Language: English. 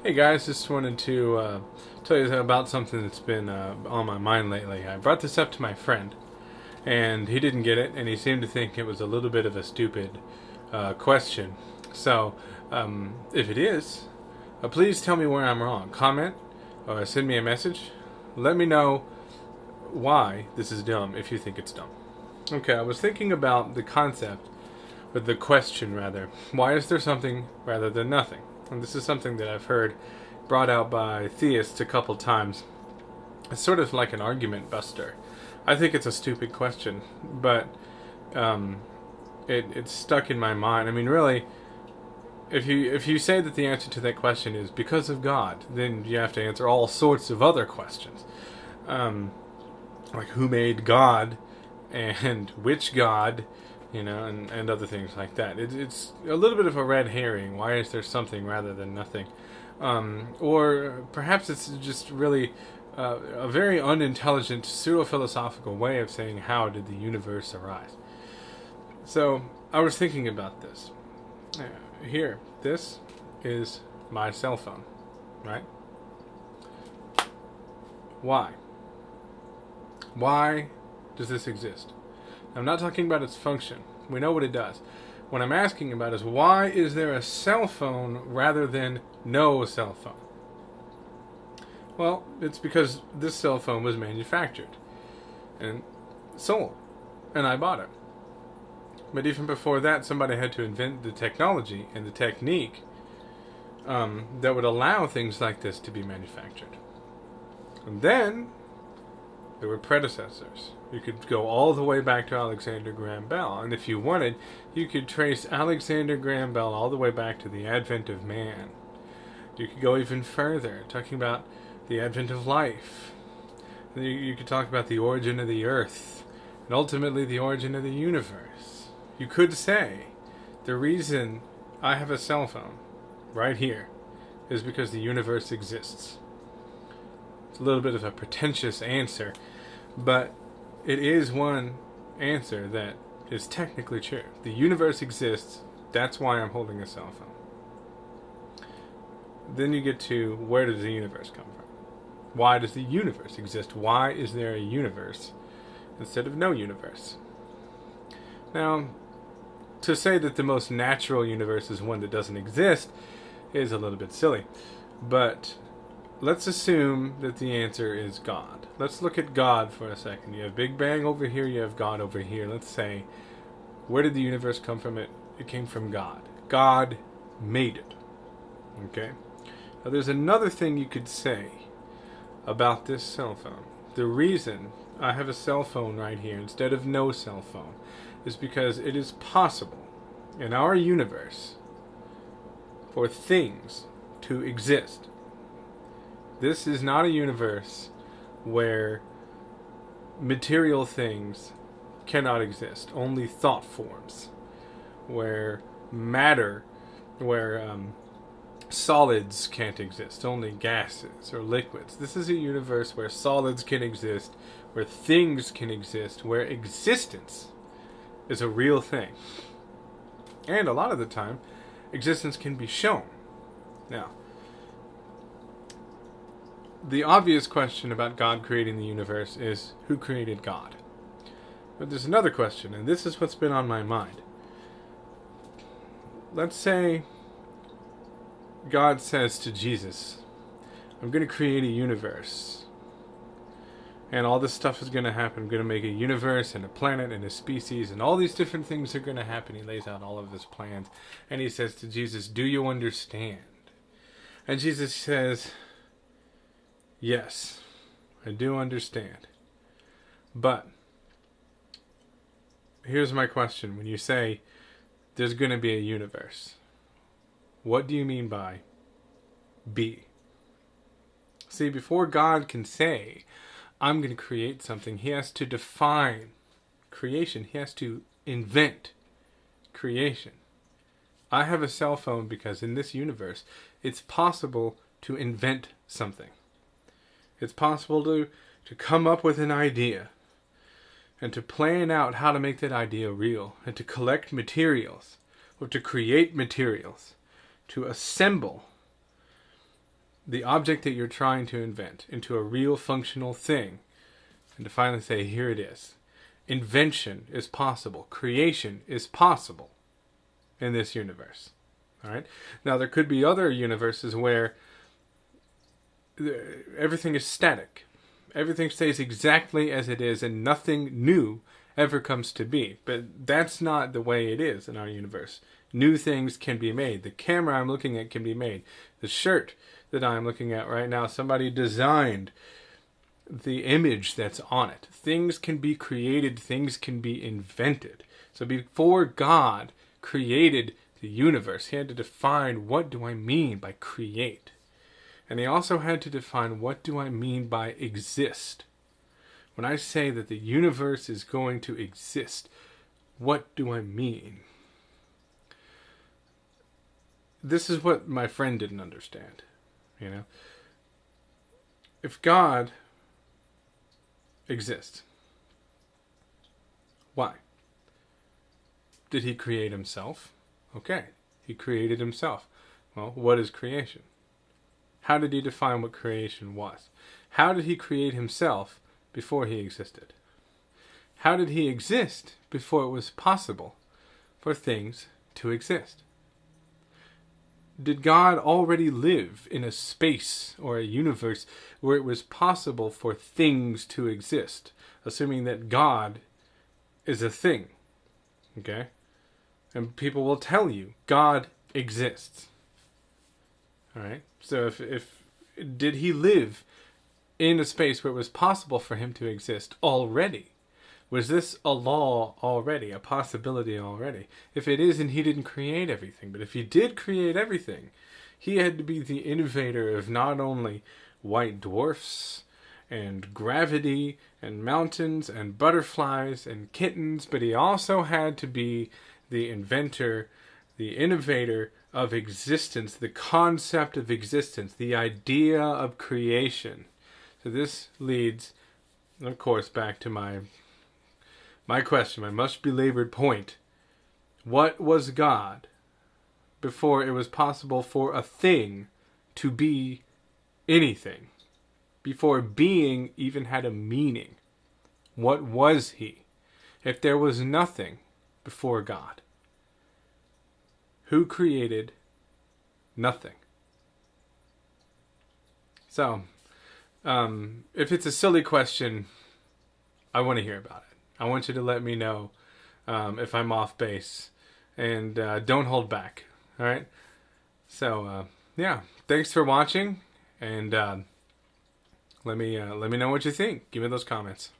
Hey guys, just wanted to tell you about something that's been on my mind lately. I brought this up to my friend, and he didn't get it, and he seemed to think it was a little bit of a stupid question. So, if it is, please tell me where I'm wrong. Comment or send me a message. Let me know why this is dumb if you think it's dumb. Okay, I was thinking about the concept, or the question rather. Why is there something rather than nothing? And this is something that I've heard brought out by theists a couple times. It's sort of like an argument buster. I think it's a stupid question, but it's stuck in my mind. I mean, really, if you say that the answer to that question is because of God, then you have to answer all sorts of other questions, like who made God, and which God, and other things like that. It's a little bit of a red herring. Why is there something rather than nothing? Or perhaps it's just really a very unintelligent pseudo-philosophical way of saying how did the universe arise. So I was thinking about this. Here, this is my cell phone, right? Why? Why does this exist? I'm not talking about its function. We know what it does. What I'm asking about is why is there a cell phone rather than no cell phone? Well, it's because this cell phone was manufactured and sold, and I bought it. But even before that, somebody had to invent the technology and the technique that would allow things like this to be manufactured. And then there were predecessors. You could go all the way back to Alexander Graham Bell, and if you wanted, you could trace Alexander Graham Bell all the way back to the advent of man. You could go even further, talking about the advent of life. You could talk about the origin of the earth, and ultimately the origin of the universe. You could say, the reason I have a cell phone right here is because the universe exists. It's a little bit of a pretentious answer, but it is one answer that is technically true. The universe exists, that's why I'm holding a cell phone. Then you get to, where does the universe come from? Why does the universe exist? Why is there a universe instead of no universe? Now, to say that the most natural universe is one that doesn't exist is a little bit silly, but let's assume that the answer is God. Let's look at God for a second. You have Big Bang over here, you have God over here. Let's say, where did the universe come from? It came from God. God made it. Okay? Now there's another thing you could say about this cell phone. The reason I have a cell phone right here instead of no cell phone is because it is possible in our universe for things to exist. This is not a universe where material things cannot exist, only thought forms, where matter, where solids can't exist, only gases or liquids. This is a universe where solids can exist, where things can exist, where existence is a real thing. And a lot of the time, existence can be shown. Now, the obvious question about God creating the universe is, who created God? But there's another question, and this is what's been on my mind. Let's say God says to Jesus, I'm going to create a universe, and all this stuff is going to happen. I'm going to make a universe and a planet and a species, and all these different things are going to happen. He lays out all of his plans, and he says to Jesus, do you understand? And Jesus says, yes, I do understand. But here's my question. When you say there's going to be a universe, what do you mean by be? See, before God can say, I'm going to create something, he has to define creation. He has to invent creation. I have a cell phone because in this universe, it's possible to invent something. It's possible to come up with an idea and to plan out how to make that idea real and to collect materials or to create materials, to assemble the object that you're trying to invent into a real functional thing, and to finally say, here it is. Invention is possible. Creation is possible in this universe. All right. Now, there could be other universes where everything is static. Everything stays exactly as it is and nothing new ever comes to be. But that's not the way it is in our universe. New things can be made. The camera I'm looking at can be made. The shirt that I'm looking at right now, somebody designed the image that's on it. Things can be created. Things can be invented. So before God created the universe, he had to define, what do I mean by create? And he also had to define, what do I mean by exist? When I say that the universe is going to exist, what do I mean? This is what my friend didn't understand. You know, if God exists, why? Did he create himself? Okay, he created himself. Well, what is creation? How did he define what creation was? How did he create himself before he existed? How did he exist before it was possible for things to exist? Did God already live in a space or a universe where it was possible for things to exist? Assuming that God is a thing. Okay? And people will tell you, God exists. Alright? So if did he live in a space where it was possible for him to exist already? Was this a law already, a possibility already? If it is, then he didn't create everything. But if he did create everything, he had to be the innovator of not only white dwarfs and gravity and mountains and butterflies and kittens, but he also had to be the inventor, the innovator of existence, the concept of existence, the idea of creation. So this leads, of course, back to my question, my much belabored point. What was God before it was possible for a thing to be anything? Before being even had a meaning? What was he? If there was nothing before God, who created nothing? So, if it's a silly question, I want to hear about it. I want you to let me know if I'm off base, and don't hold back. All right. So yeah, thanks for watching, and let me know what you think. Give me those comments.